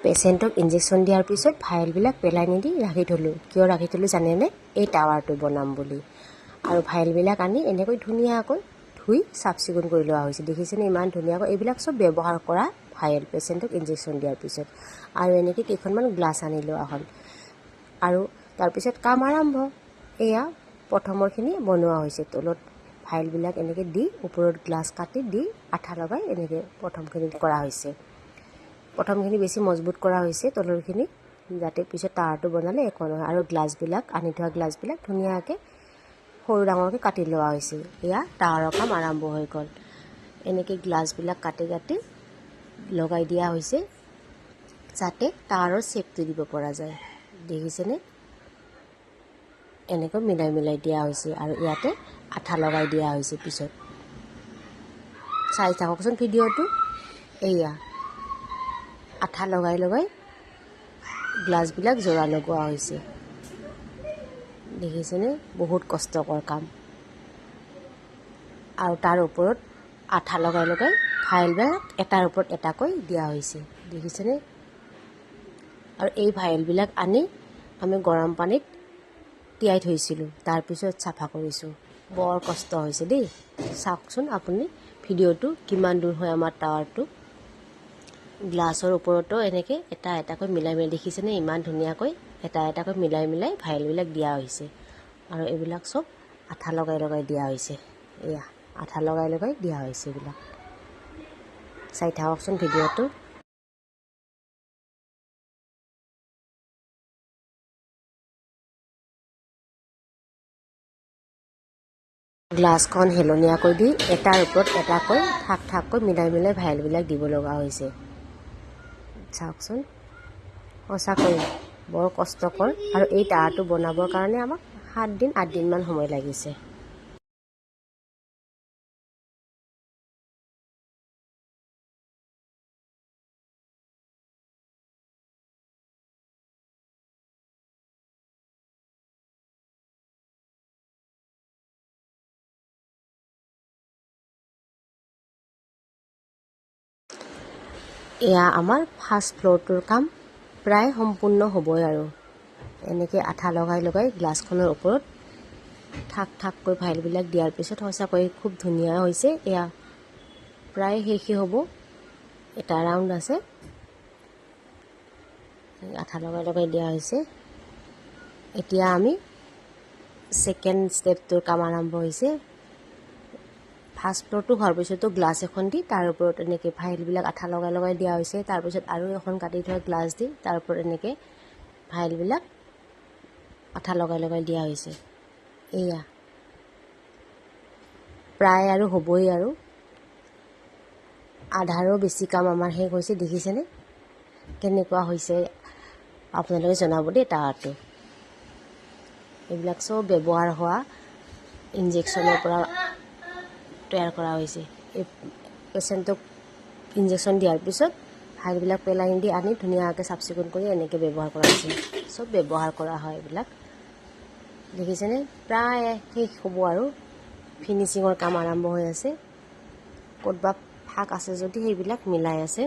পেচেণ্টক injection দিয়াৰ পিছত ভাইলবিলাক পেলাই নিদি ৰাখি থ'লোঁ। কিয় ৰাখি থ'লোঁ জানেনে? এই টাৱাৰটো বনাম বুলি। আৰু ভাইলবিলাক আনি এনেকৈ ধুনীয়াকৈ ধুই চাফ চিকুণ কৰি লোৱা হৈছে। দেখিছেনে ইমান ধুনীয়াকৈ? এইবিলাক চব ব্যৱহাৰ কৰা ভাইল পেচেণ্টক ইনজেকশ্যন দিয়াৰ পিছত। আৰু এনেকৈ কেইখনমান গ্লাছ আনি লোৱা হ'ল। আৰু তাৰপিছত কাম আৰম্ভ। এয়া প্ৰথমৰখিনি বনোৱা হৈছে। তলত ভাইলবিলাক এনেকৈ দি ওপৰত গ্লাছ কাটি দি আঠা লগাই এনেকৈ প্ৰথমখিনি কৰা হৈছে। প্ৰথমখিনি বেছি মজবুত কৰা হৈছে তলৰখিনি, যাতে পিছত টাৱাৰটো বনালে একো নহয়। আৰু গ্লাছবিলাক আনি থোৱা গ্লাছবিলাক ধুনীয়াকৈ সৰু ডাঙৰকৈ কাটি লোৱা হৈছে। এয়া টাৱাৰৰ কাম আৰম্ভ হৈ গ'ল। এনেকৈ গ্লাছবিলাক কাটি কাটি লগাই দিয়া হৈছে, যাতে টাৱাৰৰ শ্বেপটো দিব পৰা যায়। দেখিছেনে? এনেকৈ মিলাই মিলাই দিয়া হৈছে আৰু ইয়াতে আঠা লগাই দিয়া হৈছে। পিছত চাই থাককচোন ভিডিঅ'টো। এয়া আঠা লগাই লগাই গ্লাছবিলাক জোৰা লগোৱা হৈছে। দেখিছেনে? বহুত কষ্টকৰ কাম। আৰু তাৰ ওপৰত আঠা লগাই লগাই ভাইলবিলাক এটাৰ ওপৰত এটাকৈ দিয়া হৈছে। দেখিছেনে? আৰু এই ভাইলবিলাক আনি আমি গৰম পানীত তিয়াই থৈছিলোঁ, তাৰপিছত চাফা কৰিছোঁ। বৰ কষ্ট হৈছে দেই। চাওকচোন আপুনি ভিডিঅ'টো কিমান দূৰ হয় আমাৰ টাৱাৰটো। গ্লাছৰ ওপৰতো এনেকৈ এটা এটাকৈ মিলাই মিলাই, দেখিছেনে? ইমান ধুনীয়াকৈ এটা এটাকৈ মিলাই মিলাই ভাইলবিলাক দিয়া হৈছে। আৰু এইবিলাক চব আঠা লগাই লগাই দিয়া হৈছে। এয়া আঠা লগাই লগাই দিয়া হৈছে এইবিলাক। চাই থাককচোন ভিডিঅ'টো। গ্লাছখন হেলনীয়াকৈ দি এটাৰ ওপৰত এটাকৈ ঠাক ঠাককৈ মিলাই মিলাই ভাইলবিলাক দিব লগা হৈছে। চাওকচোন, সঁচাকৈ বৰ কষ্টকৰ। আৰু এই টাৱাৰটো বনাবৰ কাৰণে আমাক 7 দিন 8 দিনমান সময় লাগিছে। এয়া আমাৰ ফাৰ্ষ্ট ফ্ল'ৰটোৰ কাম প্ৰায় সম্পূৰ্ণ হ'বই আৰু। এনেকৈ আঠা লগাই লগাই গ্লাছখনৰ ওপৰত ঠাক ঠাককৈ ভাইলবিলাক দিয়াৰ পিছত সঁচাকৈ খুব ধুনীয়া হৈছে। এয়া প্ৰায় শেষেই হ'ব, এটা ৰাউণ্ড আছে। আঠা লগাই লগাই দিয়া হৈছে। এতিয়া আমি ছেকেণ্ড ষ্টেপটোৰ কাম আৰম্ভ হৈছে। ফাৰ্ষ্ট ফ্ল'ৰটো হোৱাৰ পিছতো গ্লাছ এখন দি তাৰ ওপৰত এনেকৈ ভাইলবিলাক আঠা লগাই লগাই দিয়া হৈছে। তাৰপিছত আৰু এখন কাটি থোৱা গ্লাছ দি তাৰ ওপৰত এনেকৈ ভাইলবিলাক আঠা লগাই লগাই দিয়া হৈছে। এয়া প্ৰায় আৰু হ'বই আৰু। আধাৰো বেছি কাম আমাৰ শেষ হৈছে। দেখিছেনে কেনেকুৱা হৈছে? আপোনালোকে জনাব দেই টাৱাৰটো। এইবিলাক চব ব্যৱহাৰ হোৱা ইনজেকশ্যনৰ পৰা তৈয়াৰ কৰা হৈছে। এই পেচেণ্টক ইনজেকশ্যন দিয়াৰ পিছত ভাইলবিলাক পেলাই নিদি আনি ধুনীয়াকৈ চাফ চিকুণ কৰি এনেকৈ ব্যৱহাৰ কৰা হৈছে। চব ব্যৱহাৰ কৰা হয় এইবিলাক। দেখিছেনে? প্ৰায় শেষ হ'ব আৰু। ফিনিচিঙৰ কাম আৰম্ভ হৈ আছে। ক'তবা ফাক আছে যদি সেইবিলাক মিলাই আছে।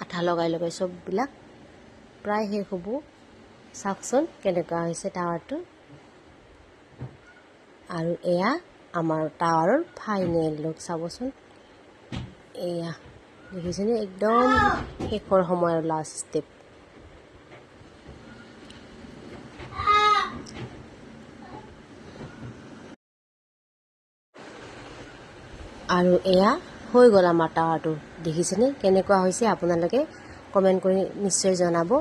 আঠা লগাই লগাই চববিলাক প্ৰায় শেষ হ'ব। চাওকচোন কেনেকুৱা হৈছে টাৱাৰটো। আৰু এয়া আমাৰ টাৱাৰৰ ফাইনেল লুক। চাবচোন, এয়া দেখিছেনে? একদম শেষৰ সময়ৰ লাষ্ট ষ্টেপ। আৰু এয়া হৈ গ'ল আমাৰ টাৱাৰটো। দেখিছেনে কেনেকুৱা হৈছে? আপোনালোকে কমেণ্ট কৰি নিশ্চয় জনাব।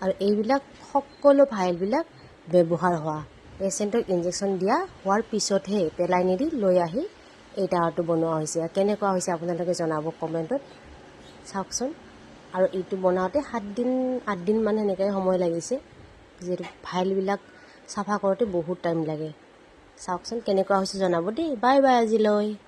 আৰু এইবিলাক সকলো ভাইলবিলাক ব্যৱহাৰ হোৱা, পেচেণ্টক ইনজেকশ্যন দিয়া হোৱাৰ পিছতহে পেলাই নিদি লৈ আহি এই টাৱাৰটো বনোৱা হৈছে। কেনেকুৱা হৈছে আপোনালোকে জনাব কমেণ্টত। চাওকচোন, আৰু এইটো বনাওঁতে 7 দিন 8 দিনমান সেনেকৈ সময় লাগিছে, যিহেতু ভাইলবিলাক চাফা কৰোঁতে বহুত টাইম লাগে। চাওকচোন কেনেকুৱা হৈছে জনাব দেই। বাই বাই আজিলৈ।